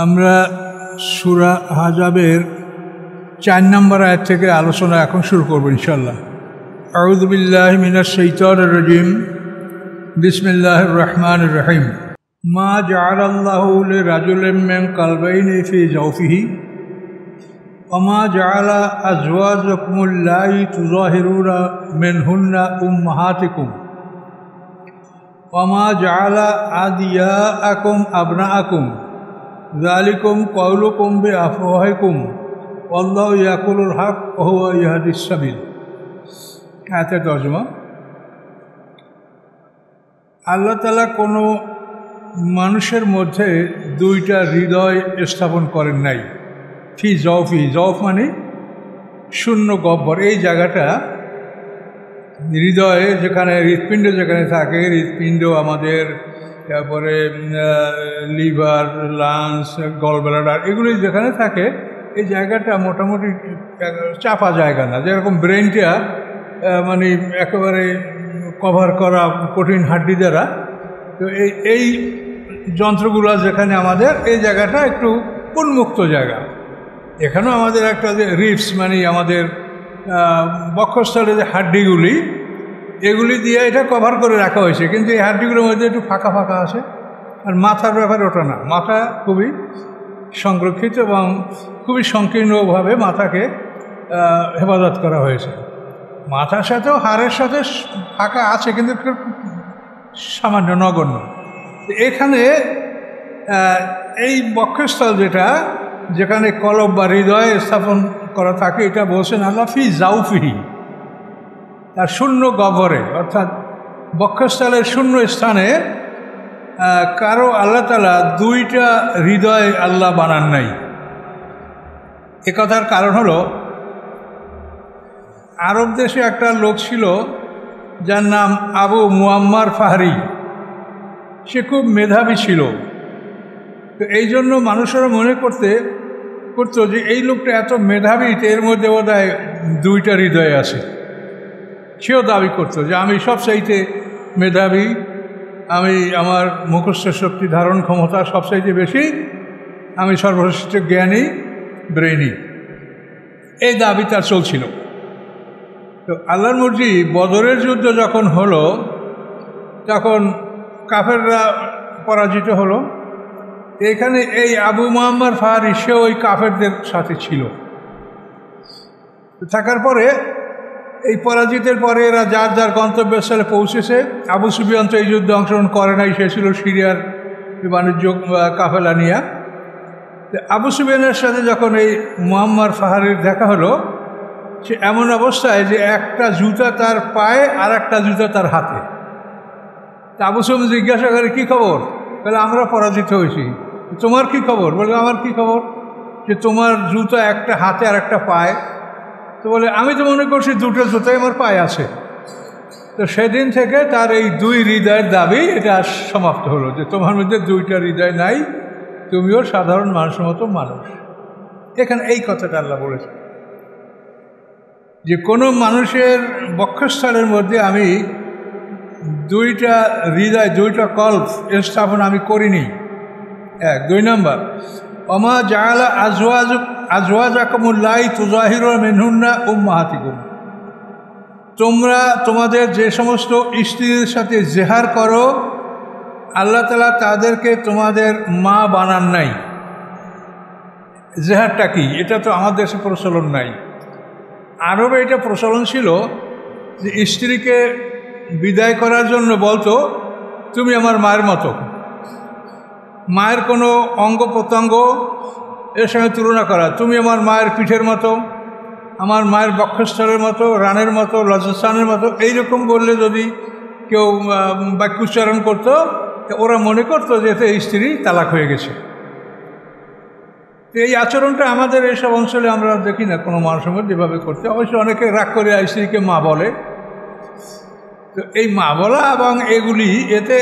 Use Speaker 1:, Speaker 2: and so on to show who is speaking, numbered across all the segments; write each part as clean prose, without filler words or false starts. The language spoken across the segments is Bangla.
Speaker 1: আমরা সূরা আহজাবের ৪ নম্বর আয়াত থেকে আলোচনা এখন শুরু করব ইনশাআল্লাহ। আউযু বিল্লাহি মিনাশ শাইতানির রাজিম। বিসমিল্লাহির রহমানির রহিম। মা জাআলাল্লাহু লিরাজুলিন মিন কলবাইনি ফি জাওফিহি ওয়া মা জাআলা আজওয়াজাকুমুল্লাতি তুযাহিরুনা মিনহুন্না উম্মাহাতিকুম ওয়া মা জাআলা আদিয়াআকুম আবনাআকুম যালিকুম কওলুকুম বিআফওয়াহিকুম ওয়াল্লাহু ইয়াকুলুল হক ওয়া হুয়া ইয়াহদিস সাবিল। আয়াতের তর্জমা। আল্লাহ তাআলা কোনো মানুষের মধ্যে দুইটা হৃদয় স্থাপন করেন নাই। ফি জওফি, জওফ মানে শূন্য গহ্বর, এই জায়গাটা হৃদয়ে যেখানে হৃৎপিণ্ড যেখানে থাকে, হৃৎপিণ্ড আমাদের, তারপরে লিভার, লাংস, গলব্লাডার, এগুলি যেখানে থাকে, এই জায়গাটা মোটামুটি চাপা জায়গা না। যেরকম ব্রেনটা মানে একেবারে কভার করা কঠিন হাড্ডি দ্বারা, তো এই যন্ত্রগুলো যেখানে আমাদের, এই জায়গাটা একটু উন্মুক্ত জায়গা। এখানেও আমাদের একটা যে রিবস মানে আমাদের বক্ষস্থলে যে হাড্ডিগুলি, এগুলি দিয়ে এটা কভার করে রাখা হয়েছে, কিন্তু এই হাড্ডিগুলোর মধ্যে একটু ফাঁকা ফাঁকা আছে। আর মাথার ব্যাপারে ওটা না, মাথা খুবই সংরক্ষিত এবং খুবই সংকীর্ণভাবে মাথাকে হেফাজত করা হয়েছে। মাথার সাথেও হাড়ের সাথে ফাঁকা আছে, কিন্তু সামান্য, নগণ্য। এখানে এই বক্ষস্থল যেখানে কলব বা হৃদয় স্থাপন করা থাকে, এটা বলছেন আল্লাহ ফি জাওফিহি, তার শূন্য গহ্বরে, অর্থাৎ বক্ষস্থলের শূন্য স্থানে কারো আল্লাহ তাআলা দুইটা হৃদয় আল্লাহ বানান নাই। এ কথার কারণ হলো, আরব দেশে একটা লোক ছিল যার নাম আবু মুআম্মার ফাহরি। সে খুব মেধাবী ছিল। তো এই জন্য মানুষেরা মনে করতো যে এই লোকটা এত মেধাবী, এর মধ্যে বোধহয় দুইটা হৃদয় আছে। সেও দাবি করতো যে আমি সবচাইতে মেধাবী, আমার মুখস্থ শক্তি, ধারণ ক্ষমতা সবচাইতে বেশি, আমি সর্বশ্রেষ্ঠ জ্ঞানী, ব্রেইনি, এই দাবি তার চলছিল। তো আল্লাহর মর্জি, বদরের যুদ্ধ যখন হলো, তখন কাফেররা পরাজিত হলো। এখানে এই আবু মুআম্মার ফাহরি, সে ওই কাফেরদের সাথে ছিল। থাকার পরে এই পরাজিতের পরে এরা যার যার গন্তব্যস্থলে পৌঁছেছে। আবু সুফিয়ান তো এই যুদ্ধে অংশগ্রহণ করে নাই, সে ছিল সিরিয়ার বাণিজ্য কাফেলা নিয়ে। আবু সুফিয়ানের সাথে যখন এই মুআম্মার ফাহরির দেখা হলো, সে এমন অবস্থায় যে একটা জুতা তার পায়ে আর একটা জুতা তার হাতে। আবু সুফিয়ান জিজ্ঞাসা করে, কী খবর? বলে, আমরা পরাজিত হয়েছি। তোমার কি খবর? বলে, আমার কি খবর যে তোমার জুতা একটা হাতে আর একটা পায়ে। তো বলে, আমি তো মনে করছি দুটো জুতাই আমার পায়ে আছে। তো সেদিন থেকে তার এই দুই হৃদয়ের দাবি এটা সমাপ্ত হলো, যে তোমার মধ্যে দুইটা হৃদয় নাই, তুমিও সাধারণ মানুষের মতো মানুষ। এখানে এই কথাটা আল্লাহ বলেছে যে কোনো মানুষের বক্ষস্থলের মধ্যে আমি দুইটা হৃদয়, দুইটা কল্প স্থাপন আমি করিনি। এক। 2 নম্বর, ওমা জাআলা আজওয়াজাকুমুল্লাতি তুযাহিরুনা মিনহুন্না উম্মাহাতিকুম, তোমরা তোমাদের যে সমস্ত স্ত্রীর সাথে জেহার করো, আল্লাহ তাআলা তাদেরকে তোমাদের মা বানান নাই। জেহারটা কি? এটা তো আমাদের দেশে প্রচলন নাই। আরবে এটা প্রচলন ছিল যে স্ত্রীকে বিদায় করার জন্য বলতো, তুমি আমার মায়ের মতো। মায়ের কোনো অঙ্গ প্রত্যঙ্গ এর সঙ্গে তুলনা করা, তুমি আমার মায়ের পিঠের মতো, আমার মায়ের বক্ষস্থলের মতো, রানের মতো, লজ্জাস্থানের মতো, এইরকম বললে যদি কেউ বাক্যোচ্চারণ করতো, ওরা মনে করতো যে এতে স্ত্রী তালাক হয়ে গেছে। এই আচরণটা আমাদের এইসব অঞ্চলে আমরা দেখি না কোনো মানুষের মধ্যে এভাবে করতে। অবশ্য অনেকে রাগ করে স্ত্রীকে মা বলে। তো এই মা বলা এবং এগুলি, এতে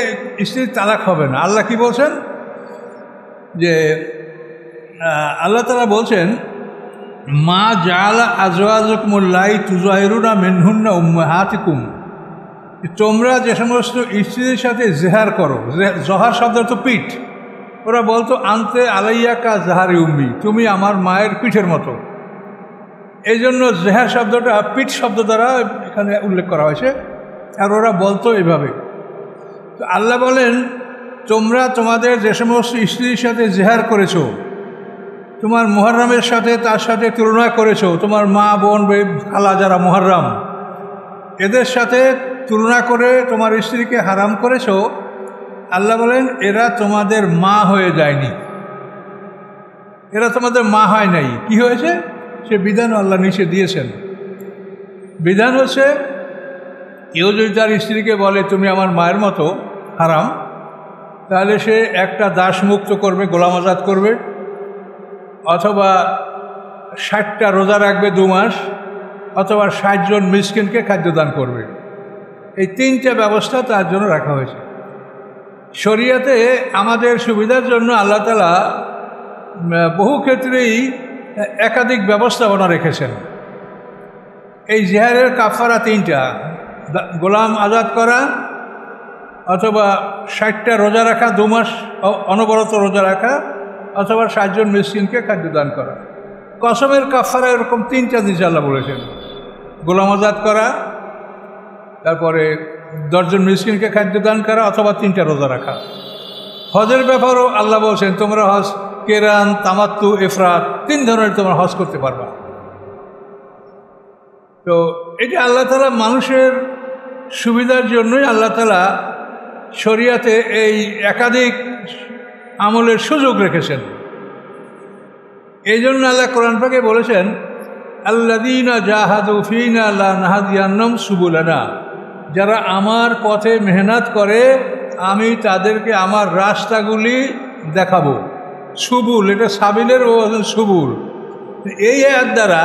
Speaker 1: স্ত্রীর তালাক হবে না। আল্লাহ কি বলছেন? যে আল্লাহ তাআলা বলছেন, মা জাআলা আজওয়াজাকুমুল্লাতি তুযাহিরুনা মিনহুন্না উম্মাহাতিকুম, তোমরা যে সমস্ত স্ত্রীদের সাথে জেহার করো, জহার শব্দ তো পিঠ, ওরা বলতো আনতে আলাইয়া কা জাহারি উম্মি, তুমি আমার মায়ের পিঠের মতো। এই জন্য জেহার শব্দটা পিঠ শব্দ দ্বারা এখানে উল্লেখ করা হয়েছে। আর ওরা বলতো এভাবে। তো আল্লাহ বলেন, তোমরা তোমাদের যে সমস্ত স্ত্রীর সাথে জেহার করেছো, তোমার মুহররমের সাথে তার সাথে তুলনা করেছো, তোমার মা বোন খালা যারা মুহররম এদের সাথে তুলনা করে তোমার স্ত্রীকে হারাম করেছো, আল্লাহ বলেন এরা তোমাদের মা হয়ে যায়নি, এরা তোমাদের মা হয় নাই। কি হয়েছে? সে বিধান আল্লাহ নিচে দিয়েছেন। বিধান হচ্ছে, কেউ যদি তার স্ত্রীকে বলে তুমি আমার মায়ের মতো, হারাম, তাহলে সে একটা দাস মুক্ত করবে, গোলাম আজাদ করবে, অথবা 60টা রোজা রাখবে 2 মাস, অথবা 60 জন মিসকিনকে খাদ্যদান করবে। এই 3টে ব্যবস্থা তার জন্য রাখা হয়েছে। শরিয়াতে আমাদের সুবিধার জন্য আল্লাহ তাআলা বহু ক্ষেত্রেই একাধিক ব্যবস্থাপনা রেখেছেন। এই জিহারের কাফারা 3টা, গোলাম আজাদ করা, অথবা 60টা রোজা রাখা 2 মাস অনবরত রোজা রাখা, অথবা 60 জন মিসকিনকে খাদ্যদান করা। কসমের কাফারা এরকম 3টা জিনিস আল্লাহ বলেছেন, গোলাম আজাদ করা, তারপরে 10 জন মিসকিনকে খাদ্যদান করা, অথবা 3টা রোজা রাখা। হজের ব্যাপারও আল্লাহ বলছেন তোমরা হজ কেরান, তামাত্তু, ইফরাত 3 ধরনের তোমরা হজ করতে পারবা। তো এটা আল্লাহ তাআলা মানুষের সুবিধার জন্যই আল্লাহ তাআলা শরিয়াতে এই একাধিক আমলের সুযোগ রেখেছেন। এই জন্য আল্লাহ কোরআন পাকে বলেছেন, আল্লাযীনা জাহাদু ফীনা লানাহদিয়ান্নাহুম সুবুলানা, যারা আমার পথে মেহনত করে আমি তাদেরকে আমার রাস্তাগুলি দেখাবো। সুবুল, এটা সাবিলের ও সুবুল। এই আয়াত দ্বারা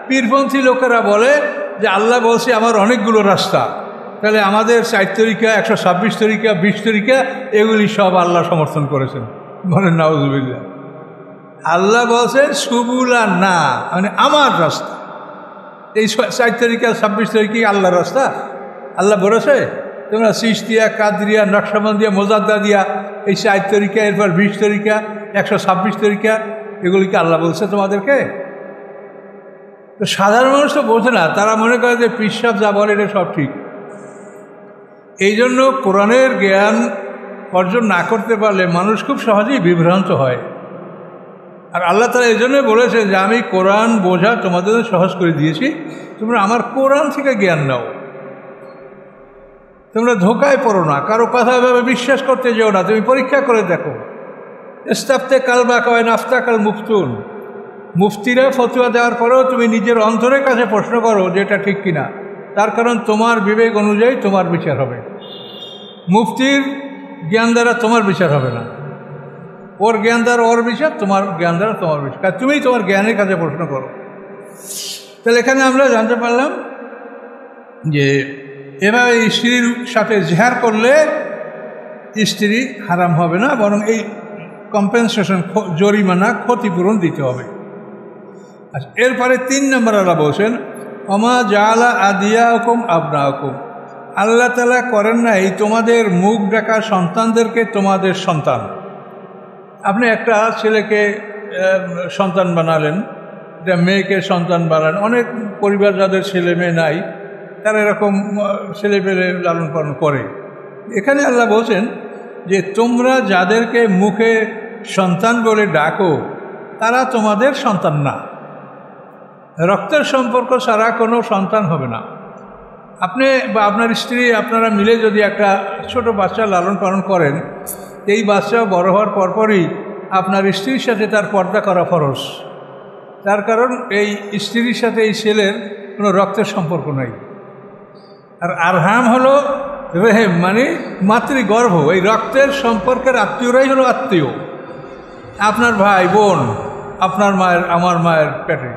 Speaker 1: পীরপন্থী লোকেরা বলে যে আল্লাহ বলছে আমার অনেকগুলো রাস্তা, তাহলে আমাদের 4 তরিকা, 126 তরিকা, 20 তরিকা, এগুলি সব আল্লাহ সমর্থন করেছেন। বলেন নাউজুবিল্লাহ। আল্লাহ বলছেন সুবুলা না, মানে আমার রাস্তা। এই 4 তরিকা, 26 তরিকা আল্লাহর রাস্তা? আল্লাহ বলেছে তোমরা চিশতিয়া, কাদরিয়া, নকশবন্দিয়া, মোজাদ্দাদিয়া, এই 4 তরিকা, এরপর 20 তরিকা, 126 তরিকা, এগুলিকে আল্লাহ বলছে তোমাদেরকে? তো সাধারণ মানুষ তো বোঝে না, তারা মনে করে যে পীর সাহেব যা বলে এটা সব ঠিক। এই জন্য কোরআনের জ্ঞান অর্জন না করতে পারলে মানুষ খুব সহজেই বিভ্রান্ত হয়। আর আল্লাহ তাআলা এই জন্যই বলেছেন যে আমি কোরআন বোঝা তোমাদের সহজ করে দিয়েছি, তোমরা আমার কোরআন থেকে জ্ঞান নাও, তোমরা ধোকায় পড়ো না, কারো কথা এভাবে বিশ্বাস করতে যেও না, তুমি পরীক্ষা করে দেখো। ইস্তাফতে কালবা কয় নাফতা কাল মুফতুন, মুফতিরা ফতুয়া দেওয়ার পরেও তুমি নিজের অন্তরের কাছে প্রশ্ন করো যে এটা ঠিক কিনা, তার কারণ তোমার বিবেক অনুযায়ী তোমার বিচার হবে। মুফতির জ্ঞান দ্বারা তোমার বিচার হবে না, ওর জ্ঞান দ্বারা ওর বিচার, তোমার জ্ঞান দ্বারা তোমার বিচার, তুমি তোমার জ্ঞানের কাছে প্রশ্ন করো। তাহলে এখানে আমরা জানতে পারলাম যে এভাবে স্ত্রীর সাথে জেহার করলে স্ত্রী হারাম হবে না, বরং এই কম্পেনসেশন, জরিমানা, ক্ষতিপূরণ দিতে হবে। আচ্ছা, এরপরে 3 নম্বর আল্লাহ বলছেন ওমা জাআলা আদিয়াকুম আবনাকুম, আল্লাহ তাআলা করেন নাই তোমাদের মুখ ডাকা সন্তানদেরকে তোমাদের সন্তান। আপনি একটা ছেলেকে সন্তান বানালেন, একটা মেয়েকে সন্তান বানালেন। অনেক পরিবার যাদের ছেলে মেয়ে নাই তারা এরকম ছেলে পেলে লালন পালন করে। এখানে আল্লাহ বলছেন যে তোমরা যাদেরকে মুখে সন্তান বলে ডাকো তারা তোমাদের সন্তান না। রক্তের সম্পর্ক ছাড়া কোনো সন্তান হবে না। আপনি বা আপনার স্ত্রী আপনারা মিলে যদি একটা ছোট বাচ্চা লালন পালন করেন, এই বাচ্চা বড় হওয়ার পরপরই আপনার স্ত্রীর সাথে তার পর্দা করা ফরজ। তার কারণ এই স্ত্রীর সাথে এই ছেলের কোনো রক্তের সম্পর্ক নেই। আর আরহাম হলো রেহেম, মানে মাতৃগর্ভ। এই রক্তের সম্পর্কের আত্মীয়রাই হলো আত্মীয়। আপনার ভাই বোন আপনার মায়ের, আমার মায়ের পেটে,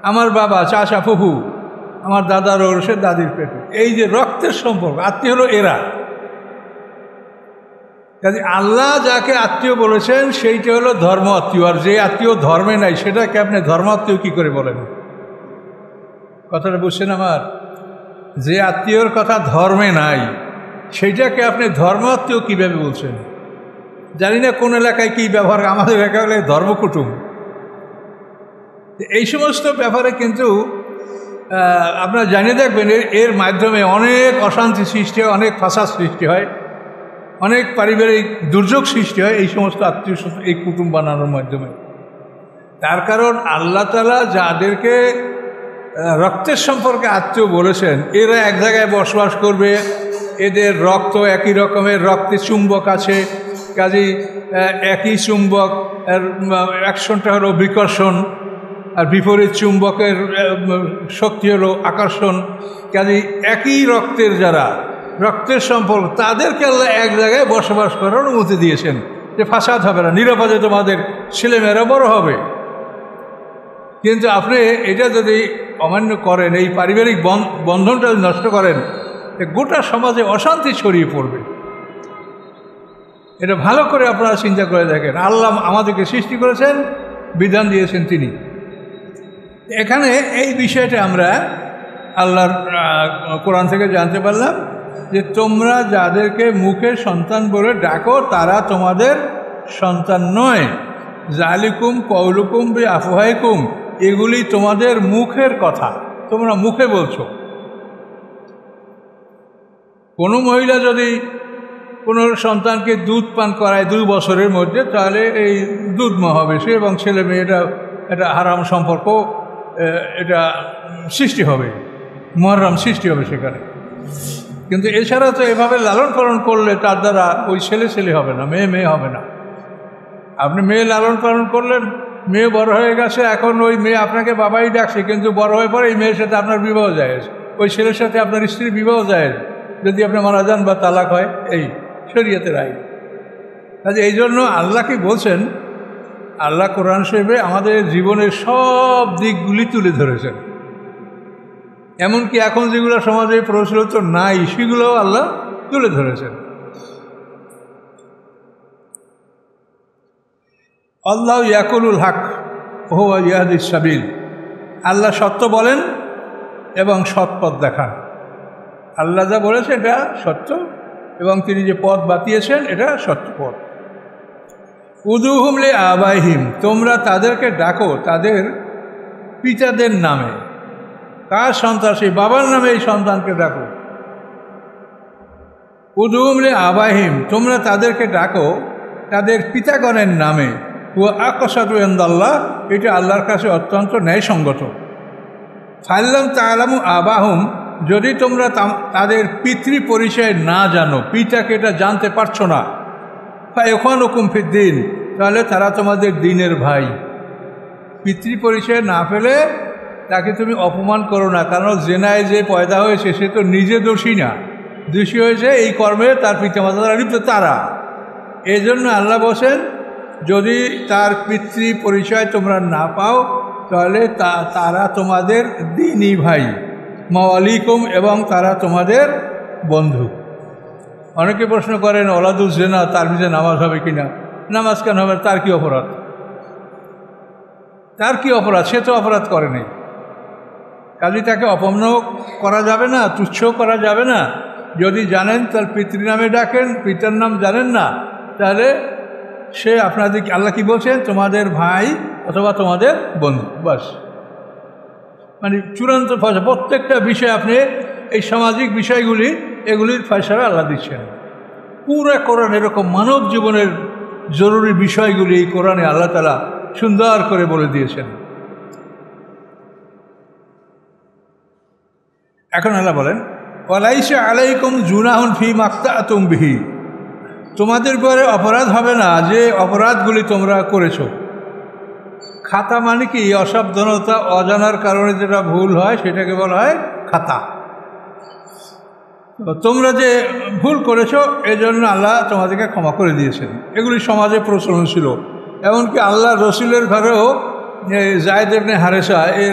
Speaker 1: আমার বাবা, চাচা, ফুফু, আমার দাদার ওর সে দাদির পেটে, এই যে রক্তের সম্পর্ক, আত্মীয় হলো এরা। কাজে আল্লাহ যাকে আত্মীয় বলেছেন সেইটা হলো ধর্ম আত্মীয়। আর যে আত্মীয় ধর্মে নাই সেটাকে আপনি ধর্ম আত্মীয় কী করে বলেন? কথাটা বুঝছেন আমার? যে আত্মীয়র কথা ধর্মে নাই সেইটাকে আপনি ধর্ম আত্মীয় কীভাবে বলছেন? জানি না কোন এলাকায় কী ব্যবহার, আমাদের এলাকায় হলে ধর্মকুটুম। এই সমস্ত ব্যাপারে কিন্তু আপনারা জানিয়ে দেখবেন এর মাধ্যমে অনেক অশান্তি সৃষ্টি হয়, অনেক ফাসাদ সৃষ্টি হয়, অনেক পারিবারিক দুর্যোগ সৃষ্টি হয় এই সমস্ত আত্মীয় এই কুটুম বানানোর মাধ্যমে। তার কারণ আল্লাহ তাআলা যাদেরকে রক্তের সম্পর্কে আত্মীয় বলেছেন, এরা এক জায়গায় বসবাস করবে, এদের রক্ত একই রকমের, রক্তে চুম্বক আছে, কাজেই একই চুম্বক, অ্যাকশনটা হলো বিকর্ষণ, আর বিপরীত চুম্বকের শক্তি হলো আকর্ষণ। কাজেই একই রক্তের যারা, রক্তের সম্পর্ক, তাদেরকে আল্লাহ এক জায়গায় বসবাস করার অনুমতি দিয়েছেন, যে ফাসাদ হবে না, নিরাপদে তোমাদের ছেলেমেয়েরা বড় হবে। কিন্তু আপনি এটা যদি অমান্য করেন, এই পারিবারিক বন্ধনটা যদি নষ্ট করেন, গোটা সমাজে অশান্তি ছড়িয়ে পড়বে। এটা ভালো করে আপনারা চিন্তা করে দেখেন। আল্লাহ আমাদেরকে সৃষ্টি করেছেন, বিধান দিয়েছেন তিনি। এখানে এই বিষয়টা আমরা আল্লাহর কোরআন থেকে জানতে পারলাম যে তোমরা যাদেরকে মুখে সন্তান বলে ডাকো তারা তোমাদের সন্তান নয়। জালিকুম কওলুকুম বিআফওয়াহিকুম, এগুলি তোমাদের মুখের কথা, তোমরা মুখে বলছো। কোনো মহিলা যদি কোনো সন্তানকে দুধ পান করায় 2 বছরের মধ্যে, তাহলে এই দুধমা হবে সে, এবং ছেলে মেয়েটা এটা হারাম সম্পর্ক, এটা সৃষ্টি হবে, মুহাররম সৃষ্টি হবে সেখানে। কিন্তু এছাড়া তো এভাবে লালন পালন করলে তার দ্বারা ওই ছেলে হবে না, মেয়ে হবে না। আপনি মেয়ে লালন পালন করলেন, মেয়ে বড় হয়ে গেছে, এখন ওই মেয়ে আপনাকে বাবাই ডাকছে, কিন্তু বড় হয়ে পরে এই মেয়ের সাথে আপনার বিবাহ জায়েজ, ওই ছেলের সাথে আপনার স্ত্রীর বিবাহ জায়েজ, যদি আপনি মারা যান বা তালাক হয়, এই শরীয়তের আইন। কাজে এই জন্য আল্লাহ কি বলছেন, আল্লাহ কোরআন শরীফে আমাদের জীবনের সব দিকগুলি তুলে ধরেছেন। এমনকি এখন যেগুলো সমাজে প্রচলিত নাই সেগুলোও আল্লাহ তুলে ধরেছেন। আল্লাহ ইয়াকুলুল হক ওয়া ইয়াহদিস সাবিল, আল্লাহ সত্য বলেন এবং সৎ পথ দেখান। আল্লাহ যা বলেছে এটা সত্য, এবং তিনি যে পথ বাতিয়েছেন এটা সত্য পথ। উদুহুম লি আবাইহিম, তোমরা তাদেরকে ডাকো তাদের পিতাদের নামে। কার সন্তান? সেই বাবার নামে এই সন্তানকে ডাকো। উদুহুম লি আবাইহিম, তোমরা তাদেরকে ডাকো তাদের পিতাগণের নামে। ও আকসাতু ইনদাল্লাহ, এটা আল্লাহর কাছে অত্যন্ত ন্যায়সঙ্গত। ফাল্লাম তা'লামু আবাহুম, যদি তোমরা তাদের পিতৃ পরিচয় না জানো, পিতাকে এটা জানতে পারছো না, ফাইখওয়ানুকুম ফিদ্দীন, তাহলে তারা তোমাদের দ্বীনের ভাই। পিতৃ পরিচয় না পেলে তাকে তুমি অপমান করো না, কারণ জেনায় যে পয়দা হয়েছে সে তো নিজে দোষী না, দোষী হয়েছে এই কর্মে তার পিতামাতা দ্বারা লিপ্ত তারা। এই জন্য আল্লাহ বলেন, যদি তার পিতৃ পরিচয় তোমরা না পাও তাহলে তারা তোমাদের দ্বীনী ভাই, মাওয়ালিকুম, এবং তারা তোমাদের বন্ধু। অনেকে প্রশ্ন করেন ওলাদুল জেনা, তার পিছনে নামাজ হবে কিনা? নামাজ কেন হবে? তার কি অপরাধ? তার কি অপরাধ? সে তো অপরাধ করেনি। কাজে তাকে অপমান করা যাবে না, তুচ্ছ করা যাবে না। যদি জানেন তার পিতৃ নামে ডাকেন, পিতার নাম জানেন না, তাহলে সে আপনাদের, আল্লাহ কি বলছেন, তোমাদের ভাই অথবা তোমাদের বন্ধু, বাস। মানে চূড়ান্ত ফয়সালা। প্রত্যেকটা বিষয় আপনি এই সামাজিক বিষয়গুলি, এগুলির ফয়সালা আল্লাহ দিচ্ছেন। পুরো কোরআন এরকম মানব জীবনের জরুরি বিষয়গুলি এই কোরআনে আল্লাহ তাআলা সুন্দর করে বলে দিয়েছেন। এখন আল্লাহ বলেন, ওয়ালাইসা আলাইকুম জুনাহুন ফি মাক্তাতুম বিহি, তোমাদের পরে অপরাধ হবে না যে অপরাধগুলি তোমরা করেছো। খাতা মানে কি? অসাবধানতা, অজানার কারণে যেটা ভুল হয় সেটাকে বলা হয় খাতা। তোমরা যে ভুল করেছো এজন্য আল্লাহ তোমাদেরকে ক্ষমা করে দিয়েছেন। এগুলি সমাজে প্রচলন ছিল। এমনকি আল্লাহ রসুলের ঘরেও যায়েদ ইবনে হারেসা এই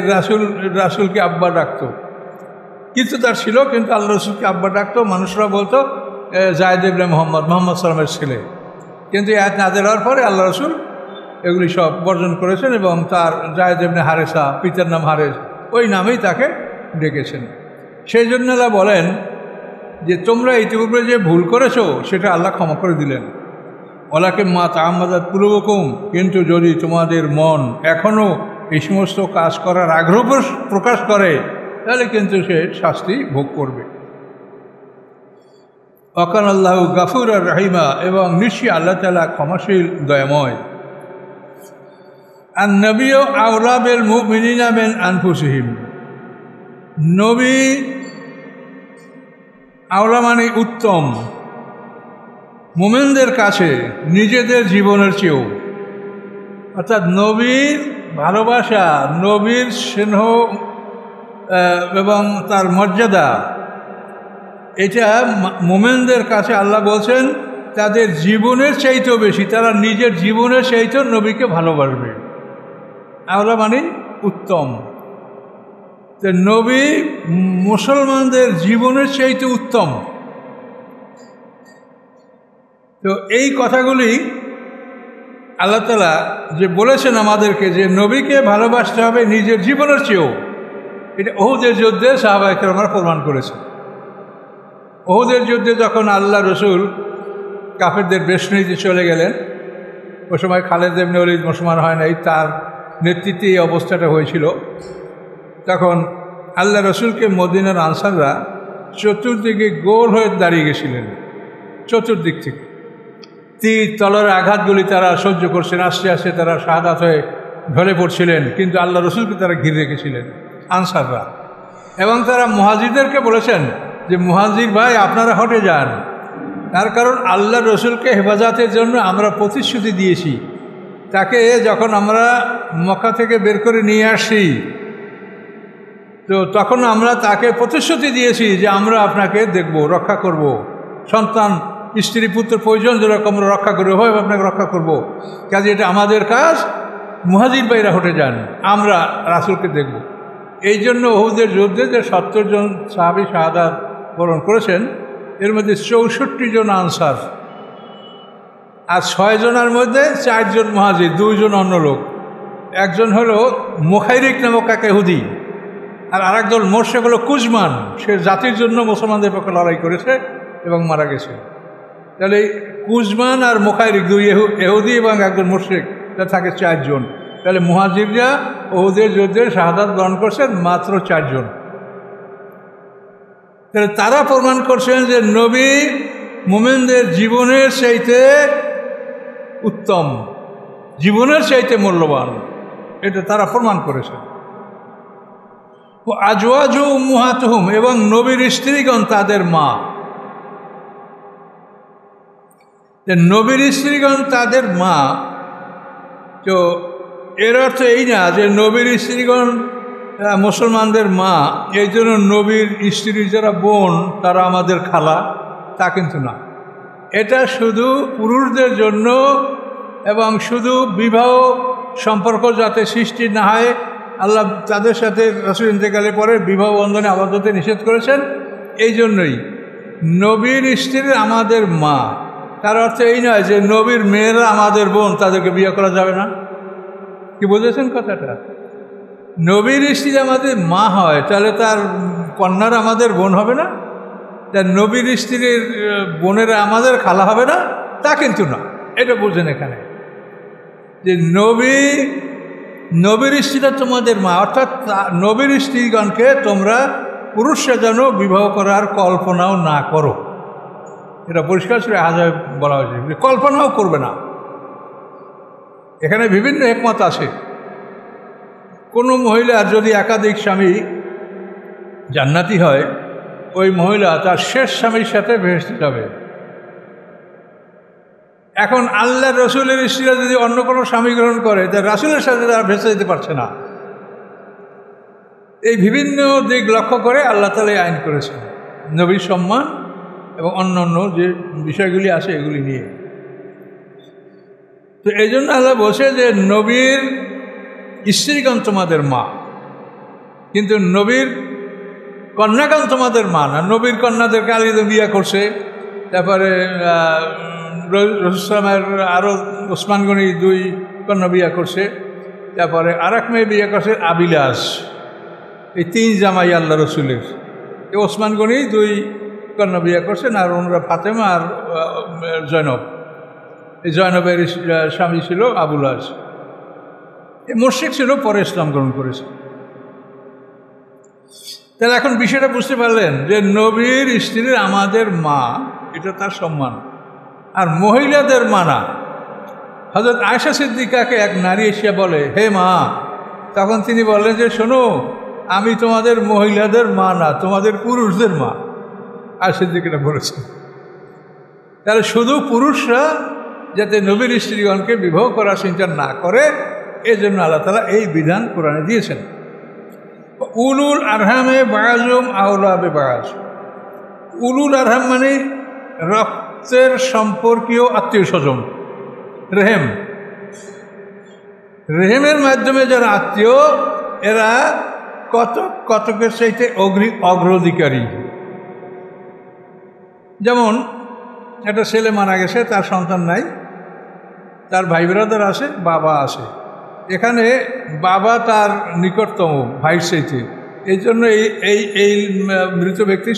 Speaker 1: রাসূলকে আব্বা ডাকতো, কিন্তু তার ছিল, কিন্তু আল্লাহ রসুলকে আব্বা ডাকতো। মানুষরা বলতো যায়েদ ইবনে মোহাম্মদ সাল্লামের ছেলে। কিন্তু আয়াত নাযিল হওয়ার পরে আল্লাহ রসুল এগুলি সব বর্জন করেছেন এবং তার যায়েদ ইবনে হারেসা, পিতার নাম হারেস, ওই নামেই তাকে ডেকেছেন। সেই জন্য আল্লাহ বলেন যে তোমরা ইতিপূর্বে যে ভুল করেছো সেটা আল্লাহ ক্ষমা করে দিলেন। ওয়ালাকিন মা তাআম্মাদাত কুলুবুকুম, কিন্তু যদি তোমাদের মন এখনও এই সমস্ত কাজ করার আগ্রহ প্রকাশ করে তাহলে কিন্তু সে শাস্তি ভোগ করবে। ওয়াকান আল্লাহু গাফুরার রহিমা, এবং নিশ্চয়ই আল্লাহ তাআলা ক্ষমাশীল দয়াময়। আর নবীও আওলা বিল মুমিনিনা মিন আনফুসিহিম, নবী আওলা মানে উত্তম মুমিনদের কাছে নিজেদের জীবনের চেয়েও। অর্থাৎ নবীর ভালোবাসা, নবীর স্নেহ এবং তার মর্যাদা, এটা মুমিনদের কাছে আল্লাহ বলছেন তাদের জীবনের চাইতেও বেশি, তারা নিজের জীবনের চাইতেও নবীকে ভালোবাসবে। আওলা মানে উত্তম। তো নবী মুসলমানদের জীবনের চাইতে উত্তম। তো এই কথাগুলি আল্লাহ তাআলা যে বলেছেন আমাদেরকে যে নবীকে ভালোবাসতে হবে নিজের জীবনের চেয়েও, এটা উহুদের যুদ্ধে সাহাবায়ে কেরামরা প্রমাণ করেছে। উহুদের যুদ্ধে যখন আল্লাহ রসুল কাফেরদের বেষ্টনীতে চলে গেলেন, ওই সময় খালেদ ইবনে ওলীদ মুসলমান হয় নাই, তার নেতৃত্বে এই অবস্থাটা হয়েছিল। তখন আল্লাহ রসুলকে মদিনার আনসাররা চতুর্দিকে গোল হয়ে দাঁড়িয়ে গেছিলেন, চতুর্দিক থেকে তীর তলোয়ারের আঘাতগুলি তারা সহ্য করছেন। আস্তে আস্তে তারা শাহাদাত হয়ে ঢলে পড়ছিলেন, কিন্তু আল্লাহ রসুলকে তারা ঘিরে রেখেছিলেন আনসাররা। এবং তারা মুহাজিরদেরকে বলেছেন যে মুহাজির ভাই আপনারা হটে যান, তার কারণ আল্লাহ রসুলকে হেফাজতের জন্য আমরা প্রতিশ্রুতি দিয়েছি। তাকে যখন আমরা মক্কা থেকে বের করে নিয়ে আসি, তো তখন আমরা তাকে প্রতিশ্রুতি দিয়েছি যে আমরা আপনাকে দেখব, রক্ষা করব, সন্তান স্ত্রী পুত্র প্রয়োজন যেরকম আমরা রক্ষা করবো, হয় আপনাকে রক্ষা করব। কাজে এটা আমাদের কাজ, মুহাজির ভাইরা হটে যান, আমরা রাসূলকে দেখব। এই জন্য উহুদের যুদ্ধে যে 70 জন সাহাবী শাহাদাত বরণ করেছেন, এর মধ্যে 64 জন আনসার, আর 6 জনের মধ্যে 4 জন মুহাজির, 2 জন অন্য লোক। একজন হলো মুখাইরিক নামক এক ইহুদি, আর আরেকজন মোর্শেক হলো কুজমান, সে জাতির জন্য মুসলমানদের পক্ষে লড়াই করেছে এবং মারা গেছে। তাহলে কুজমান আর মুখাইরিক, 2 ইহুদি এবং একজন মোর্শেক, তা থাকে 4 জন। তাহলে মুহাজিররা উহুদের যুদ্ধে শাহাদাত বরণ করছেন মাত্র 4 জন। তাহলে তারা প্রমাণ করছেন যে নবী মুমিনদের জীবনের চাইতে উত্তম, জীবনের চাইতে মূল্যবান, এটা তারা প্রমাণ করেছে। আজওয়াজু উম্মাহাতুহুম, এবং নবীর স্ত্রীগণ তাদের মা। নবীর স্ত্রীগণ তাদের মা, তো এর অর্থ এই না যে নবীর স্ত্রীগণ মুসলমানদের মা, এই জন্য নবীর স্ত্রীর যারা বোন তারা আমাদের খালা, তা কিন্তু না। এটা শুধু পুরুষদের জন্য, এবং শুধু বিবাহ সম্পর্ক যাতে সৃষ্টি না হয়, আল্লাহ তাদের সাথে রাসূল ইন্তেকালের পরে বিবাহ বন্ধনে আবদ্ধ হতে নিষেধ করেছেন। এই জন্যই নবীর স্ত্রী আমাদের মা, তার অর্থ এই নয় যে নবীর মেয়েরা আমাদের বোন, তাদেরকে বিয়ে করা যাবে না। কি বুঝেছেন কথাটা? নবীর স্ত্রী আমাদের মা হয়, তাহলে তার কন্যারা আমাদের বোন হবে না? তার নবীর স্ত্রীর বোনেরা আমাদের খালা হবে না? তা কিন্তু না। এটা বুঝেন এখানে যে নবীর স্ত্রীরা তোমাদের মা, অর্থাৎ নবীর স্ত্রীগণকে তোমরা পুরুষরা যেন বিবাহ করার কল্পনাও না করো। এটা পরিষ্কার সূরা আহজাবে বলা হয়েছে, কল্পনাও করবে না। এখানে বিভিন্ন হিকমত আছে। কোনো মহিলার যদি একাধিক স্বামী জান্নাতি হয়, ওই মহিলা তার শেষ স্বামীর সাথে বেহেশতে যাবে। এখন আল্লাহ রসুলের স্ত্রীরা যদি অন্য কোনো স্বামী গ্রহণ করে, তার রাসূলের সাথে তারা ভেসে যেতে পারছে না। এই বিভিন্ন দিক লক্ষ্য করে আল্লাহ তাআলা আইন করেছেন, নবীর সম্মান এবং অন্য অন্য যে বিষয়গুলি আছে এগুলি নিয়ে। তো এই জন্য আল্লাহ বলছে যে নবীর স্ত্রীগণ তোমাদের মা, কিন্তু নবীর কন্যাগণ তোমাদের মা না। নবীর কন্যাদেরকে আলী বিয়ে করছে, তারপরে রসুলের আরও ওসমান গনি 2 কন্যা বিয়ে করছে, তারপরে আর এক মেয়ে বিয়ে করছে আবিলাস। এই 3 জামাই আল্লাহ রসুলের। এই ওসমান গনি 2 কন্যা বিয়ে করছেন, আর ওনারা ফাতেমা আর জয়নব। জয়নবের স্বামী ছিল আবুল আস, মুশরিক ছিল, পরে ইসলাম গ্রহণ করেছে। তাহলে এখন বিষয়টা বুঝতে পারলেন যে নবীর স্ত্রীর আমাদের মা, এটা তার সম্মান। আর মহিলাদের মানা, হযরত আয়েশা সিদ্দিকাকে এক নারী এসে বলে, হে মা, তখন তিনি বললেন যে শোনো, আমি তোমাদের মহিলাদের মা না, তোমাদের পুরুষদের মা। আয়েশা সিদ্দিকা বলেছে। তাহলে শুধু পুরুষরা যাতে নবীর স্ত্রীগণকে বিবাহ করার চিন্তা না করে, এই জন্য আল্লাহ তাআলা এই বিধান কোরআনে দিয়েছেন। উলুল আরহামে বাযুম আওলা বিবাজ। উলুল আরহাম মানে রক্তের সম্পর্কীয় আত্মীয় স্বজন, রেহেম। রেহেমের মাধ্যমে যারা আত্মীয়, এরা কতকের চাইতে অগ্রাধিকারী। যেমন একটা ছেলে মারা গেছে, তার সন্তান নাই, তার ভাই ব্রাদার আছে, বাবা আছে। এখানে বাবা তার নিকটতম ভাইয়ের চাইতে, এই জন্য এই মৃত ব্যক্তির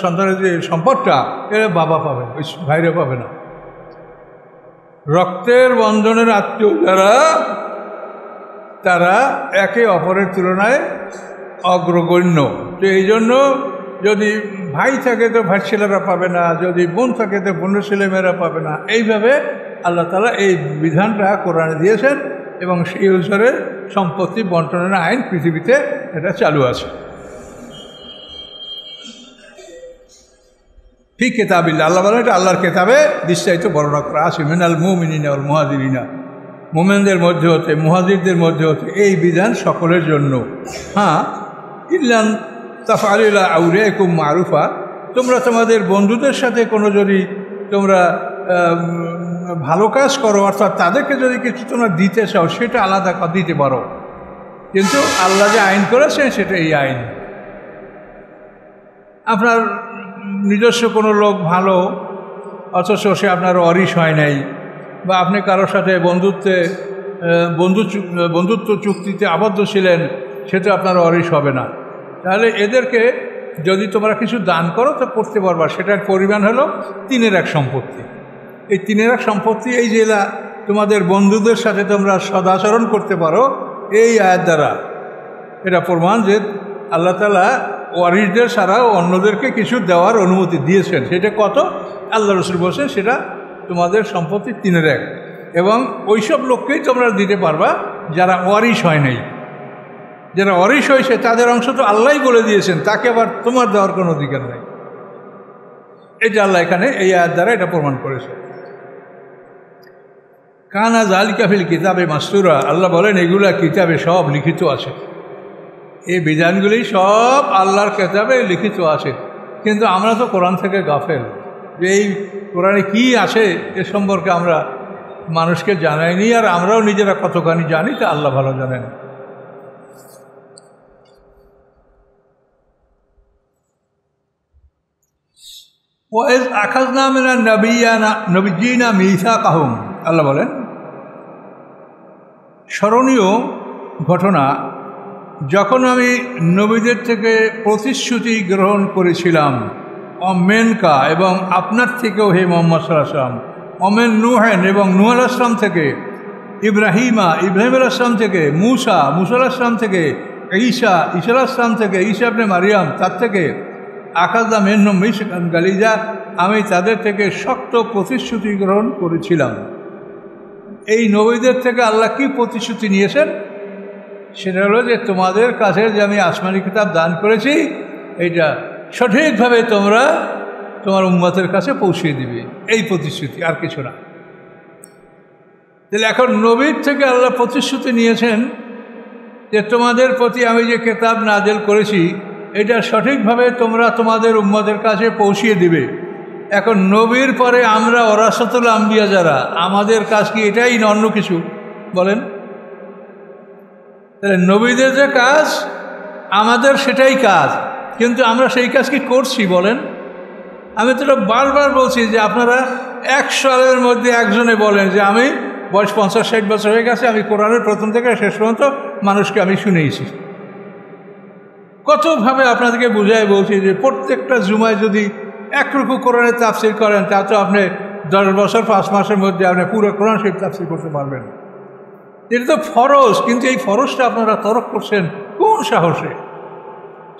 Speaker 1: সন্তানের যে সম্পদটা, এরা বাবা পাবে, ওই ভাইরা পাবে না। রক্তের বন্ধনের আত্মীয় যারা, তারা একে অপরের তুলনায় অগ্রগণ্য। তো এই জন্য যদি ভাই থাকে তো ভাই ছেলেরা পাবে না, যদি বোন থাকে তো বোনের ছেলেমেয়েরা পাবে না। এইভাবে আল্লাহ তাআলা এই বিধানটা কোরআনে দিয়েছেন, এবং সেই অনুসারে সম্পত্তি বন্টনের আইন পৃথিবীতে এটা চালু আছে। ফি কিতাবিল্লাহ, আল্লাহ বলেন এটা আল্লাহর কিতাবে বিস্তারিত বর্ণনা করা আছে। মিনাল মুমিনিনা ওয়াল মুহাজিরিনা, মুমিনদের মধ্যে হতে, মুহাজিরদের মধ্যে হতে এই বিধান সকলের জন্য। হ্যাঁ, ইল্লান তাফআলু আউলিয়াকুম মারুফা, তোমরা তোমাদের বন্ধুদের সাথে কোনো যদি তোমরা ভালো কাজ করো, অর্থাৎ তাদেরকে যদি কিছু তোমরা দিতে চাও, সেটা আলাদা দিতে পারো, কিন্তু আল্লাহ যে আইন করেছেন সেটা এই আইন। আপনার নিজস্ব কোনো লোক ভালো, অথচ সে আপনার অরিশ হয় নাই, বা আপনি কারোর সাথে বন্ধুত্ব চুক্তিতে আবদ্ধ ছিলেন, সেটা আপনার অরিশ হবে না। তাহলে এদেরকে যদি তোমরা কিছু দান করো তো করতে পারবা, সেটার পরিমাণ হলো 3/1 সম্পত্তি। এই 3/1 সম্পত্তি, এই যে তোমাদের বন্ধুদের সাথে তোমরা সদাচরণ করতে পারো, এই আয়াত দ্বারা এটা প্রমাণ যে আল্লাহ তাআলা ওয়ারিসদের ছাড়াও অন্যদেরকে কিছু দেওয়ার অনুমতি দিয়েছেন। সেটা কত? আল্লাহ রাসূল বলছেন সেটা তোমাদের সম্পত্তি 3/1, এবং ওইসব লোককেই তোমরা দিতে পারবা যারা ওয়ারিশ হয় নাই। যারা ওয়ারিশ হয়েছে তাদের অংশ তো আল্লাহই বলে দিয়েছেন, তাকে আবার তোমার দেওয়ার কোনো অধিকার নাই। এটা আল্লাহ এখানে এই আয়াত দ্বারা এটা প্রমাণ করেছে। কানা যালিকা ফিল কিতাবে মাসতুরা, আল্লাহ বলেন এগুলা কিতাবে সব লিখিত আছে। এই বিধানগুলি সব আল্লাহর কিতাবে লিখিত আছে, কিন্তু আমরা তো কোরআন থেকে গাফেল, যে এই কোরআনে কি আছে এ সম্পর্কে আমরা মানুষকে জানাইনি, আর আমরাও নিজেরা কতখানি জানি তা আল্লাহ ভালো জানেন। ওয়াইজ আখাযনা মিনান নবিয়্যিনা মিসাকাহুম, আল্লাহ বলেন স্মরণীয় ঘটনা, যখন আমি নবীদের থেকে প্রতিশ্রুতি গ্রহণ করেছিলাম, অমেনকা এবং আপনার থেকেও হে মুহাম্মদ সাল্লাল্লাহু আলাইহি ওয়াসাল্লাম, অমেন নুহেন এবং নূহ আলাইহিস সালাম থেকে, ইব্রাহিম আলাইহিস সালাম থেকে, মুসা আলাইহিস সালাম থেকে, ঈসা আলাইহিস সালাম থেকে, ঈসা ইবনে মারিয়াম তার থেকে, আখাযনা মিনহুম মিসাকান গালিজা, আমি তাদের থেকে শক্ত প্রতিশ্রুতি গ্রহণ করেছিলাম। এই নবীদের থেকে আল্লাহ কি প্রতিশ্রুতি নিয়েছেন? সেটা হলো যে তোমাদের কাছে যে আমি আসমানি কিতাব দান করেছি, এইটা সঠিকভাবে তোমরা তোমার উম্মতের কাছে পৌঁছিয়ে দিবে, এই প্রতিশ্রুতি, আর কিছু না। তাহলে এখন নবীর থেকে আল্লাহ প্রতিশ্রুতি নিয়েছেন যে তোমাদের প্রতি আমি যে কিতাব নাযিল করেছি এটা সঠিকভাবে তোমরা তোমাদের উম্মতের কাছে পৌঁছিয়ে দিবে। এখন নবীর পরে আমরা ওরাসাতুল আম্বিয়া যারা, আমাদের কাজ কি এটাই না অন্য কিছু? বলেন। তাহলে নবীদের যে কাজ আমাদের সেটাই কাজ, কিন্তু আমরা সেই কাজ কি করছি বলেন? আমি তো বারবার বলছি যে আপনারা 100 সালের মধ্যে একজনে বলেন যে আমি বয়স 50-60 বছর হয়ে গেছে, আমি কোরআনের প্রথম থেকে শেষ পর্যন্ত মানুষকে আমি শুনেছি। কতভাবে আপনাদেরকে বুঝাই বলছি যে প্রত্যেকটা জুমায় যদি 1 রুকু কোরআনের তাফসীর করেন তা তো আপনি 10 বছর 5 মাসের মধ্যে আপনি পুরো কোরআন শরীফ তাফসীর করতে পারবেন। এটা তো ফরজ, কিন্তু এই ফরজটা আপনারা তরক করছেন কোন সাহসে?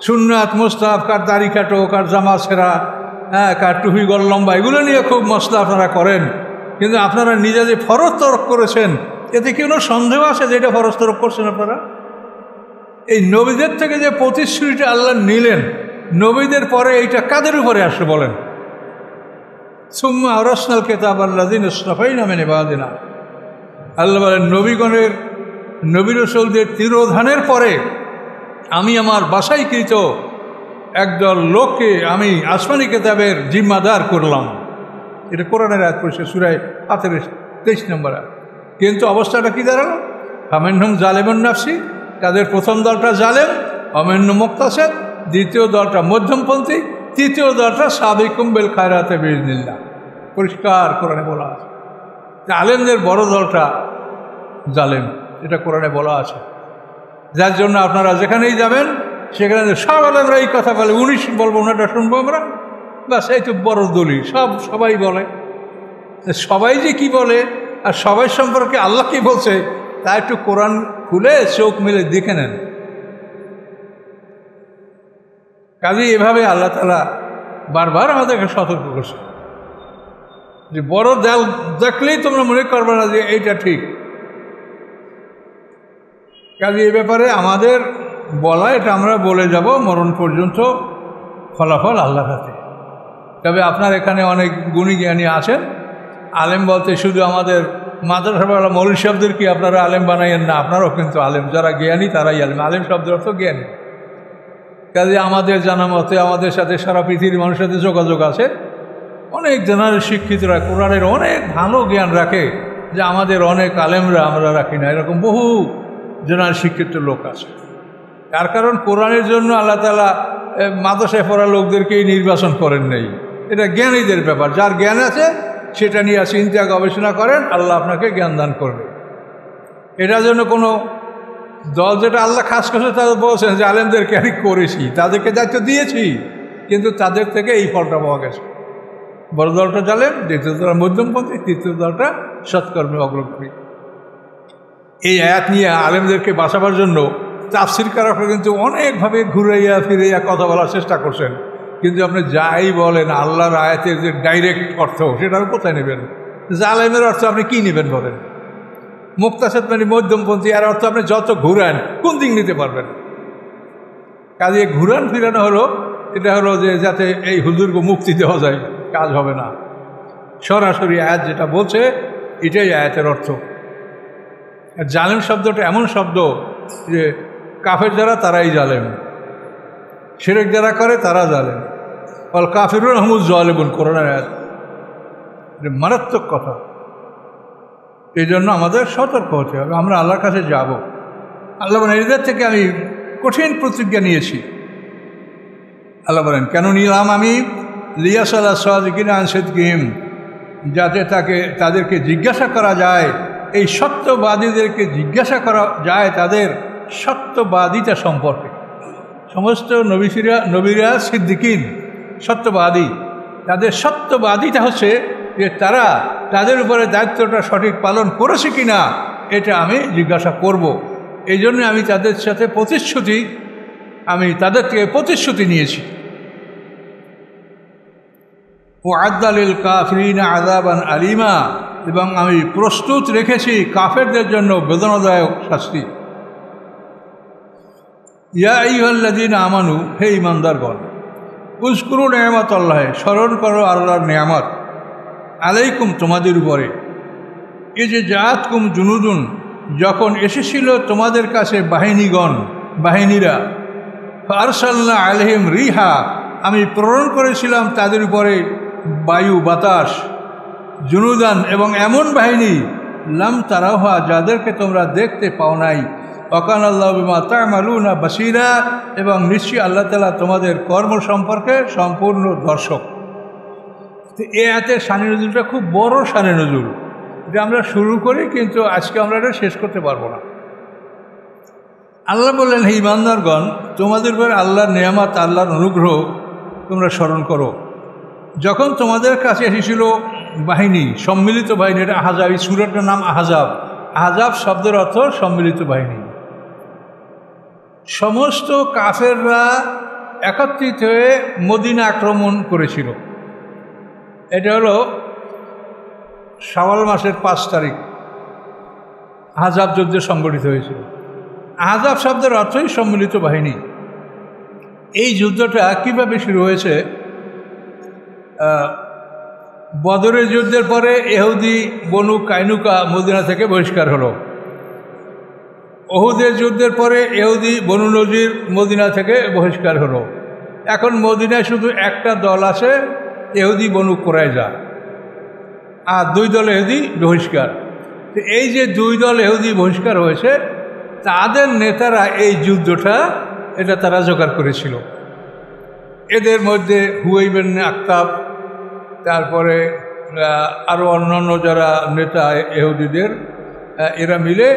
Speaker 1: সুন্নাত মুস্তাহাব, কার দাড়ি কাটো, কার জামা ছেঁড়া, কার টুপি গল লম্বা, এগুলো নিয়ে খুব মশলা আপনারা করেন, কিন্তু আপনারা নিজে যে ফরজ তরক করেছেন এতে কি কোনো সন্দেহ আছে যে এটা ফরজ তরক করছেন আপনারা? এই নবীদের থেকে যে প্রতিশ্রুতিটা আল্লাহ নিলেন, নবীদের পরে এইটা কাদের উপরে আসে বলেন? সুম্মা আওরাসনাল কিতাব আল্লাযিনা ইসতাফাইনা মিন ইবাদিনা। আল্লাহ বলেন নবীগণের, নবী রাসূলদের তিরোধানের পরে আমি আমার বাছাইকৃত একদল লোককে আমি আসমানি কিতাবের জিম্মাদার করলাম। এটা কোরআনের আয়াত পড়ছে সূরা ফাতিরের 23 নম্বর আয়াত। কিন্তু অবস্থাটা কি দাঁড়ালো? ফামিনহুম জালিমুন নাফসি, তাদের প্রথম দলটা জালেম, ওয়ামিনহুম মুক্তাসিদ, দ্বিতীয় দলটা মধ্যমপন্থী, তৃতীয় দলটা সাবিকুম বিল খায়রাতি বিইজনিল্লাহ। পরিষ্কার কোরআনে বলা আছে। আলেমদের বড় দলটা জালেম, এটা কোরআনে বলা আছে। যার জন্য আপনারা যেখানেই যাবেন সেখানে সব আলেমরা এই কথা বলে, 19 বলবো ওনাটা শুনবো আমরা, বাস এই তো বড় দলিল, সবাই বলে। সবাই যে কি বলে আর সবাই সম্পর্কে আল্লাহ কি বলছে তা একটু কোরআন খুলে চোখ মেলে দেখে নেন। কাজেই এভাবে আল্লাহ তাআলা বারবার আমাদেরকে সতর্ক করছে যে বড় দেল দেখলেই তোমরা মনে করবে না যে এইটা ঠিক। কাজে এই ব্যাপারে আমাদের বলা, এটা আমরা বলে যাব মরণ পর্যন্ত, ফলাফল আল্লাহর হাতে। তবে আপনার এখানে অনেক গুণী জ্ঞানী আছেন, আলেম বলতে শুধু আমাদের মাদ্রাসাওয়ালা মৌলভী সাহেবদেরকে আপনারা আলেম বানাইয়েন না, আপনারাও কিন্তু আলেম। যারা জ্ঞানী তারাই আলেম। আলেম শব্দের অর্থ জ্ঞানী। কাজে আমাদের জানা মতে আমাদের সাথে সারা পৃথিবীর মানুষের সাথে যোগাযোগ আছে। অনেক জেনারেল শিক্ষিতরা কোরআনের অনেক ভালো জ্ঞান রাখে, যে আমাদের অনেক আলেমরা আমরা রাখি না, এরকম বহু জেনারেল শিক্ষিত লোক আছে। তার কারণ কোরআনের জন্য আল্লাহ তাআলা মাদ্রাসায় পড়া লোকদেরকেই নির্বাচন করেন নেই। এটা জ্ঞানীদের ব্যাপার। যার জ্ঞান আছে সেটা নিয়ে চিন্তা গবেষণা করেন, আল্লাহ আপনাকে জ্ঞান দান করবে। এটার জন্য কোনো দল, যেটা আল্লাহ খাস করছে তাদের বলছেন যে আলেমদেরকে আমি করেছি, তাদেরকে দায়িত্ব দিয়েছি, কিন্তু তাদের থেকে এই ফলটা পাওয়া গেছে। বড় দলটা জালেম, দ্বিতীয় দলটা মধ্যমপন্থী, তৃতীয় দলটা সৎকর্মে অগ্রগামী। এই আয়াত নিয়ে আলেমদেরকে বাঁচাবার জন্য তাফসীরকাররা কিন্তু অনেকভাবে ঘুরাইয়া ফিরাইয়া কথা বলার চেষ্টা করছেন, কিন্তু আপনি যাই বলেন আল্লাহর আয়াতের যে ডাইরেক্ট অর্থ সেটা কোথায় নেবেন? জালেমের অর্থ আপনি কি নেবেন বলেন? মুক্তাসিদ মানে মধ্যমপন্থী, আর অর্থ আপনি যত ঘুরান কোন দিক নিতে পারবেন? কাজে ঘুরান ফিরানো হলো, এটা হলো যে যাতে এই হুজুরকে মুক্তি দেওয়া যায়, কাজ হবে না। সরাসরি আয়াত যেটা বলছে এটাই আয়াতের অর্থ। আর জালেম শব্দটা এমন শব্দ যে কাফের যারা তারাই জালেম, শিরক যারা করে তারা জালেম। অল কাফিরুন হুমুজ জালিমুন, কোরআনের আয়াত। মারাত্মক কথা। এই জন্য আমাদের সতর্ক হতে হবে। আমরা আল্লাহর কাছে যাব। আল্লাহ বলেন এদের থেকে আমি কঠিন প্রতিজ্ঞা নিয়েছি। আল্লাহ বলেন কেন নিলাম আমি? লিয়াসালা সাদিকিনা আন সিদকিহিম, যাতে তাদেরকে জিজ্ঞাসা করা যায়, এই সত্যবাদীদেরকে জিজ্ঞাসা করা যায় তাদের সত্যবাদিতা সম্পর্কে। সমস্ত নবীরা সিদ্দিকিন, সত্যবাদী। তাদের সত্যবাদিতা হচ্ছে যে তারা তাদের উপরে দায়িত্বটা সঠিক পালন করেছে কিনা, এটা আমি জিজ্ঞাসা করব। এই জন্য আমি তাদের সাথে তাদের থেকে প্রতিশ্রুতি নিয়েছি। ওয়া'আদ্দা লিল কাফিরিনা আযাবান আলিমা, এবং আমি প্রস্তুত রেখেছি কাফেরদের জন্য বেদনাদায়ক শাস্তি। ইয়া আইয়ুহাল্লাযীনা আমানু, হে ঈমানদারগণ, উযকুরু নি'মাতাল্লাহ, স্মরণ করো আল্লাহর নিয়ামত, আলাইকুম, তোমাদের উপরে, এই যে জাআতকুম জুনুদুন, যখন এসেছিল তোমাদের কাছে বাহিনীরা, ফারসালনা আলাইহিম রিহা, আমি প্রেরণ করেছিলাম তাদের উপরে বায়ু বাতাস, জুনুদান, এবং এমন বাহিনী, লাম তারাহা, যাদেরকে তোমরা দেখতে পাও নাই, ওয়াকান আল্লাহু বিমা তা'মালুনা বাসীরা, এবং নিশ্চয়ই আল্লাহ তাআলা তোমাদের কর্ম সম্পর্কে সম্পূর্ণ দর্শক। তো এই আয়াতের শানে নজুলটা খুব বড় শানে নজুল। এটা আমরা শুরু করি, কিন্তু আজকে আমরা এটা শেষ করতে পারবো না। আল্লাহ বললেন, হে ঈমানদারগণ, তোমাদের উপর আল্লাহর নিয়ামত, আল্লাহর অনুগ্রহ তোমরা স্মরণ করো। যখন তোমাদের কাছে এসেছিল বাহিনী, সম্মিলিত বাহিনী। এটা আহজাব, এই সূরাটার নাম আহজাব। আহজাব শব্দের অর্থ সম্মিলিত বাহিনী। সমস্ত কাফেররা একত্রিত হয়ে মদিনা আক্রমণ করেছিল। এটা হলো শাওয়াল মাসের 5 তারিখ আহজাব যুদ্ধে সংগঠিত হয়েছিল। আহজাব শব্দের অর্থই সম্মিলিত বাহিনী। এই যুদ্ধটা কিভাবে শুরু হয়েছে? বদরের যুদ্ধের পরে ইহুদি বনু কাইনুকা মদিনা থেকে বহিষ্কার হলো। উহুদের যুদ্ধের পরে ইহুদি বনু নজির মদিনা থেকে বহিষ্কার হলো। এখন মদিনায় শুধু একটা দল আছে, ইহুদি বনু কুরাইজা, আর 2 দল ইহুদি বহিষ্কার। তো এই যে 2 দল ইহুদি বহিষ্কার হয়েছে, তাদের নেতারা এই যুদ্ধটা এটা তারা জোগাড় করেছিল। এদের মধ্যে হুয়াই ইবনে আখতাব, তারপরে আরও অন্যান্য যারা নেতা ইহুদিদের, এরা মিলে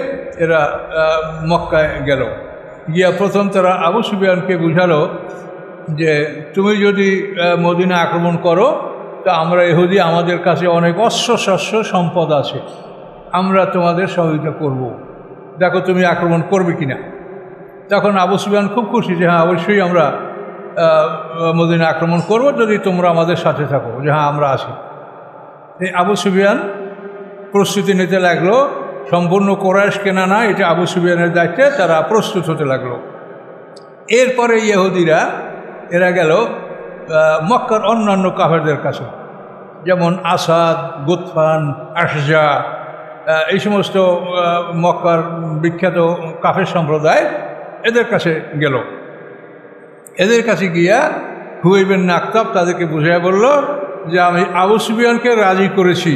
Speaker 1: এরা মক্কায় গেল। গিয়া প্রথম তারা আবু সুফিয়ানকে বুঝালো যে তুমি যদি মদিনা আক্রমণ করো তা আমরা ইহুদি, আমাদের কাছে অনেক অস্ত্র শস্ত্র সম্পদ আছে, আমরা তোমাদের সহযোগিতা করব, দেখো তুমি আক্রমণ করবে কিনা। তখন আবু সুফিয়ান খুব খুশি যে হ্যাঁ অবশ্যই আমরা মদিনা আক্রমণ করব যদি তোমরা আমাদের সাথে থাকো, যে হ্যাঁ আমরা আছি। এই আবু সুফিয়ান প্রস্তুতি নিতে লাগলো। সম্পূর্ণ কোরাইশ কেনা না, এটা আবু সুফিয়ানের দায়িত্বে তারা প্রস্তুত হতে লাগলো। এরপরে ইহুদিরা এরা গেল মক্কার অন্যান্য কাফেরদের কাছে, যেমন আসাদ, গুতফান, আশজা, এই সমস্ত মক্কার বিখ্যাত কাফের সম্প্রদায়, এদের কাছে গেল। এদের কাছে গিয়া হুয়াই ইবনে আখতাব তাদেরকে বুঝিয়ে বলল যে আমি আবু সুফিয়ানকে রাজি করেছি,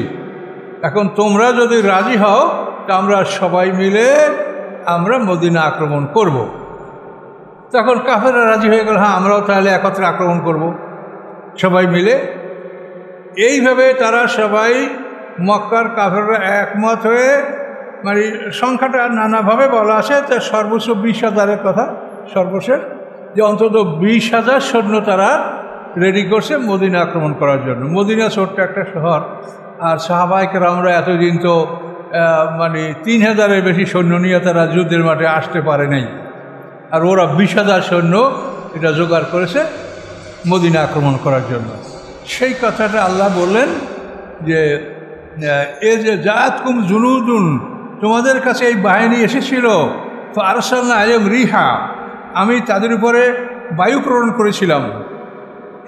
Speaker 1: এখন তোমরা যদি রাজি হও তা আমরা সবাই মিলে আমরা মদিনা আক্রমণ করব। তখন কাফেররা রাজি হয়ে গেল, হ্যাঁ আমরাও তাহলে একত্রে আক্রমণ করব সবাই মিলে। এইভাবে তারা সবাই মক্কার কাফেররা একমত হয়ে, মানে সংখ্যাটা নানাভাবে বলা আছে, তার সর্বোচ্চ 20,000-এর কথা সর্বশেষ, যে অন্তত 20,000 সৈন্য তারা রেডি করছে মদিনা আক্রমণ করার জন্য। মদিনা ছোট্ট একটা শহর, আর সাহাবায়ে কেরামরা এতদিন তো মানে 3,000-এর বেশি সৈন্য নিয়ে তারা যুদ্ধের মাঠে আসতে পারে নাই, আর ওরা 20,000 সৈন্য এটা জোগাড় করেছে মদিনা আক্রমণ করার জন্য। সেই কথাটা আল্লাহ বললেন যে এ যে জাআতকুম জুনুদুন, তোমাদের কাছে এই বাহিনী এসেছিল, তো আরসালনা আলাইহিম রিহা, আমি তাদের উপরে বায়ু প্রেরণ করেছিলাম।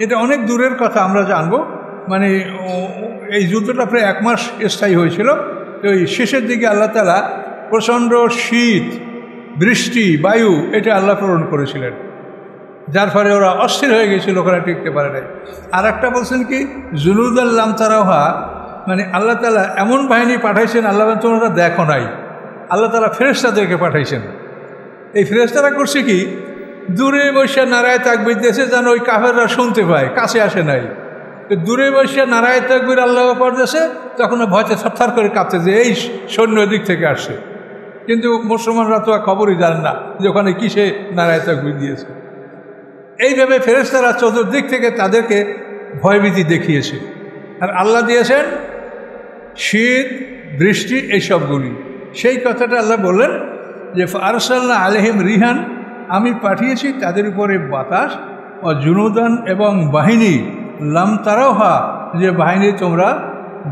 Speaker 1: এটা অনেক দূরের কথা, আমরা জানবো। মানে এই যুদ্ধটা প্রায় 1 মাস স্থায়ী হয়েছিল। তো এই শেষের দিকে আল্লাহ তাআলা প্রচণ্ড শীত, বৃষ্টি, বায়ু এটা আল্লাহ প্রেরণ করেছিলেন, যার ফলে ওরা অস্থির হয়ে গেছিল, ওখানে টিকতে পারে নাই। আর একটা বলছেন কি জুনুদাল লাম তারাওহা, মানে আল্লাহ তাআলা এমন বাহিনী পাঠাইছেন আল্লাহ তোমরা দেখো নাই, আল্লাহ তাআলা ফেরেশতাদেরকে পাঠাইছেন। এই ফেরেশতারা করছে কি, দূরে বসে নারায়ে তাকবীর দিয়েছে যেন ওই কাফেররা শুনতে পায়, কাছে আসে নাই। দূরে বসে নারায়ে তাকবীর আল্লাহ পড়তেছে, তখন ভয়তে থরথর করে কাঁপতে যে এই সৈন্য দিক থেকে আসছে। কিন্তু মুসলমানরা তো খবরই জানেন না যে ওখানে কিসে নারায়ে তাকবীর দিয়েছে। এইভাবে ফেরেশতারা চতুর্দিক থেকে তাদেরকে ভয়ভীতি দেখিয়েছে। আর আল্লাহ দিয়েছেন শীত, বৃষ্টি, এইসবগুলি। সেই কথাটা আল্লাহ বললেন যে আরসালনা আলাইহিম রিহান, আমি পাঠিয়েছি তাদের উপরে বাতাস, ও জুনুদান এবং বাহিনী, লাম তারাওহা, যে বাহিনী তোমরা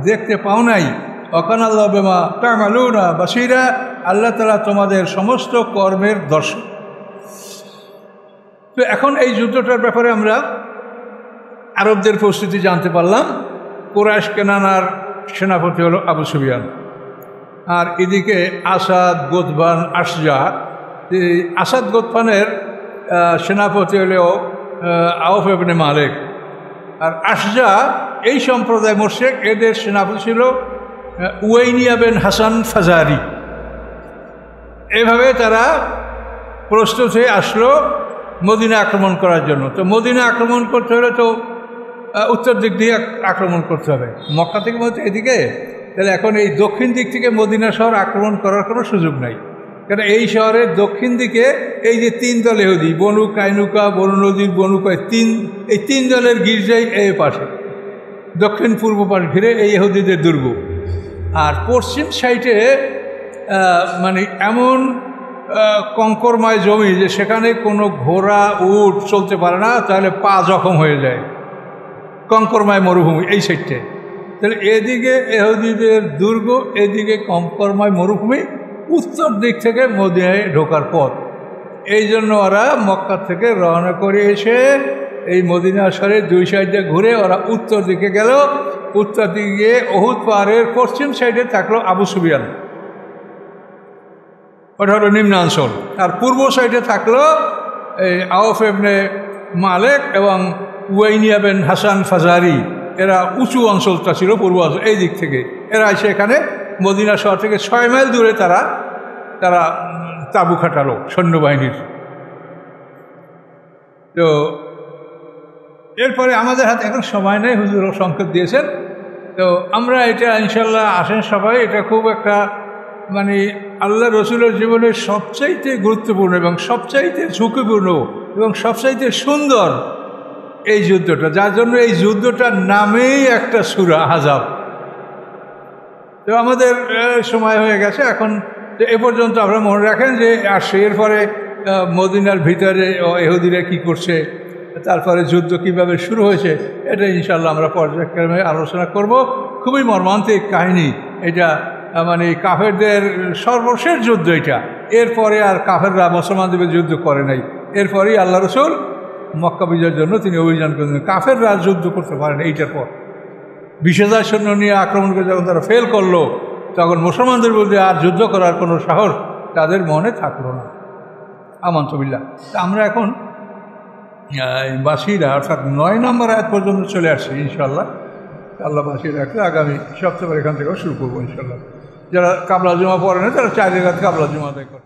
Speaker 1: দেখতে পাও নাই, ওয়াকানা আল্লাহু বিমা তা'মালুনা বাসীরা, আল্লাহ তাআলা তোমাদের সমস্ত কর্মের দর্শক। তো এখন এই যুদ্ধটার ব্যাপারে আমরা আরবদের পরিস্থিতি জানতে পারলাম। কুরাইশ কেনানার সেনাপতি হলো আবু সুফিয়ান, আর এদিকে আসাদ, গোতবান, আশজা। আসাদ গোতবানের সেনাপতি হলো আউফ ইবনে মালিক, আর আশজা এই সম্প্রদায় মুশরিক, এদের সেনাপতি ছিল উয়াইনিয়া বিন হাসান ফাজারি। এভাবে তারা প্রস্তুত হয়ে আসলো মদিনা আক্রমণ করার জন্য। তো মদিনা আক্রমণ করতে হলে তো উত্তর দিক দিয়ে আক্রমণ করতে হবে, মক্কা থেকে এদিকে। তাহলে এখন এই দক্ষিণ দিক থেকে মদিনা শহর আক্রমণ করার কোনো সুযোগ নাই, কারণ এই শহরের দক্ষিণ দিকে এই যে 3 দল ইহুদি, বনু কাইনুকা, বনু নজির, বনু এই 3 দলের গির্জাই এই পাশে। দক্ষিণ পূর্ব পাশ ঘিরে এই ইহুদিদের দুর্গ। আর পশ্চিম সাইডে মানে এমন কঙ্করময় জমি যে সেখানে কোনো ঘোড়া উট চলতে পারে না, তাহলে পা জখম হয়ে যায়। কঙ্করময় মরুভূমি এই সাইডে। তাহলে এদিকে ইহুদিদের দুর্গ, এদিকে কঙ্করময় মরুভূমি, উত্তর দিক থেকে মদিনায় ঢোকার পথ। এই জন্য ওরা মক্কা থেকে রওনা করে এসে এই মদিনা শহরের দুই সাইডে ঘুরে ওরা উত্তর দিকে গেল। উত্তর দিকে গিয়ে উহুদ পাহাড়ের পশ্চিম সাইডে থাকলো আবু সুফিয়ান, ওটা হলো নিম্নাঞ্চল। আর পূর্ব সাইডে থাকলো এই আওফ ইবনে মালিক এবং উয়াইনিয়া বিন হাসান ফাজারি, এরা উঁচু অঞ্চলটা ছিল পূর্ব অঞ্চল। এই দিক থেকে এরা এসে এখানে মদিনা শহর থেকে 6 মাইল দূরে তারা তাঁবু খাটালো সৈন্যবাহিনীর। তো এরপরে আমাদের হাতে এখন সময় নেই, হুজুরও সংকেত দিয়েছেন। তো আমরা এটা ইনশাল্লাহ আসেন সবাই, এটা খুব একটা মানে আল্লাহ রসুলের জীবনের সবচাইতে গুরুত্বপূর্ণ এবং সবচাইতে ঝুঁকিপূর্ণ এবং সবচাইতে সুন্দর এই যুদ্ধটা, যার জন্য এই যুদ্ধটার নামেই একটা সূরা আহজাব। তো আমাদের সময় হয়ে গেছে এখন। তো এ পর্যন্ত আপনারা মনে রাখেন যে আসছে, এরপরে মদিনার ভিতরে ইহুদিরা কী করছে, তারপরে যুদ্ধ কিভাবে শুরু হয়েছে, এটা ইনশাল্লাহ আমরা পর্যায়ক্রমে আলোচনা করব। খুবই মর্মান্তিক কাহিনী এটা, মানে কাফেরদের সর্বশেষ যুদ্ধ এটা। এরপরে আর কাফেররা মুসলমানদের যুদ্ধ করে নাই। এরপরেই আল্লাহ রসুল মক্কা বিজয়ের জন্য তিনি অভিযান করেছেন। কাফেররা যুদ্ধ করতে পারেন এইটার পর। 20,000 সৈন্য নিয়ে আক্রমণ করে যখন তারা ফেল করলো, তখন মুসলমানদের বিরুদ্ধে আর যুদ্ধ করার কোনো সাহস তাদের মনে থাকলো না। আমান্তবিল্লাহ। তা আমরা এখন বাসিরা অর্থাৎ 9 নম্বর আয়াত পর্যন্ত চলে আসছি ইনশাল্লাহ। আল্লাহ বাসির রাখলে আগামী সপ্তাহে এখান থেকেও শুরু করবো ইনশাল্লাহ। যারা কাবলা জুমা পড়ে না তারা 4 জায়গা কাবলা জুমা আদায় করে।